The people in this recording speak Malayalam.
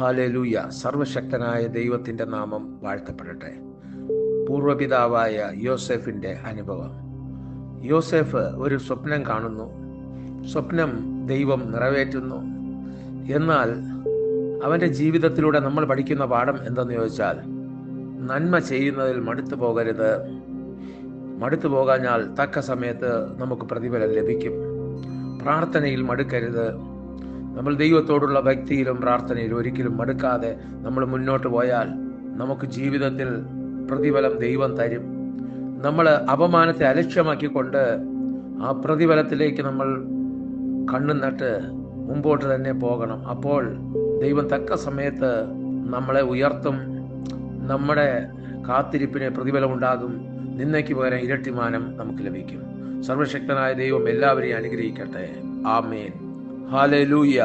ഹല്ലേലൂയ. സർവശക്തനായ ദൈവത്തിൻ്റെ നാമം വാഴ്ത്തപ്പെടട്ടെ. പൂർവപിതാവായ യോസേഫിൻ്റെ അനുഭവം. യോസേഫ് ഒരു സ്വപ്നം കാണുന്നു. സ്വപ്നം ദൈവം നിറവേറ്റുന്നു. എന്നാൽ അവൻ്റെ ജീവിതത്തിലൂടെ നമ്മൾ പഠിക്കുന്ന പാഠം എന്തെന്ന് ചോദിച്ചാൽ, നന്മ ചെയ്യുന്നതിൽ മടുത്തു പോകരുത്. മടുത്തു പോകാഞ്ഞാൽ തക്ക സമയത്ത് നമുക്ക് പ്രതിഫലം ലഭിക്കും. പ്രാർത്ഥനയിൽ മടുക്കരുത്. നമ്മൾ ദൈവത്തോടുള്ള ഭക്തിയിലും പ്രാർത്ഥനയിലും ഒരിക്കലും മടുക്കാതെ നമ്മൾ മുന്നോട്ട് പോയാൽ നമുക്ക് ജീവിതത്തിൽ പ്രതിഫലം ദൈവം തരും. നമ്മൾ അപമാനത്തെ അലക്ഷ്യമാക്കിക്കൊണ്ട് ആ പ്രതിഫലത്തിലേക്ക് നമ്മൾ കണ്ണു നട്ട് മുമ്പോട്ട് തന്നെ പോകണം. അപ്പോൾ ദൈവം തക്ക സമയത്ത് നമ്മളെ ഉയർത്തും. നമ്മുടെ കാത്തിരിപ്പിന് പ്രതിഫലമുണ്ടാകും. നിന്നയ്ക്ക് പകരം ഇരട്ടിമാനം നമുക്ക് ലഭിക്കും. സർവശക്തനായ ദൈവം എല്ലാവരെയും അനുഗ്രഹിക്കട്ടെ. ആമേൻ. ഹല്ലേലൂയ.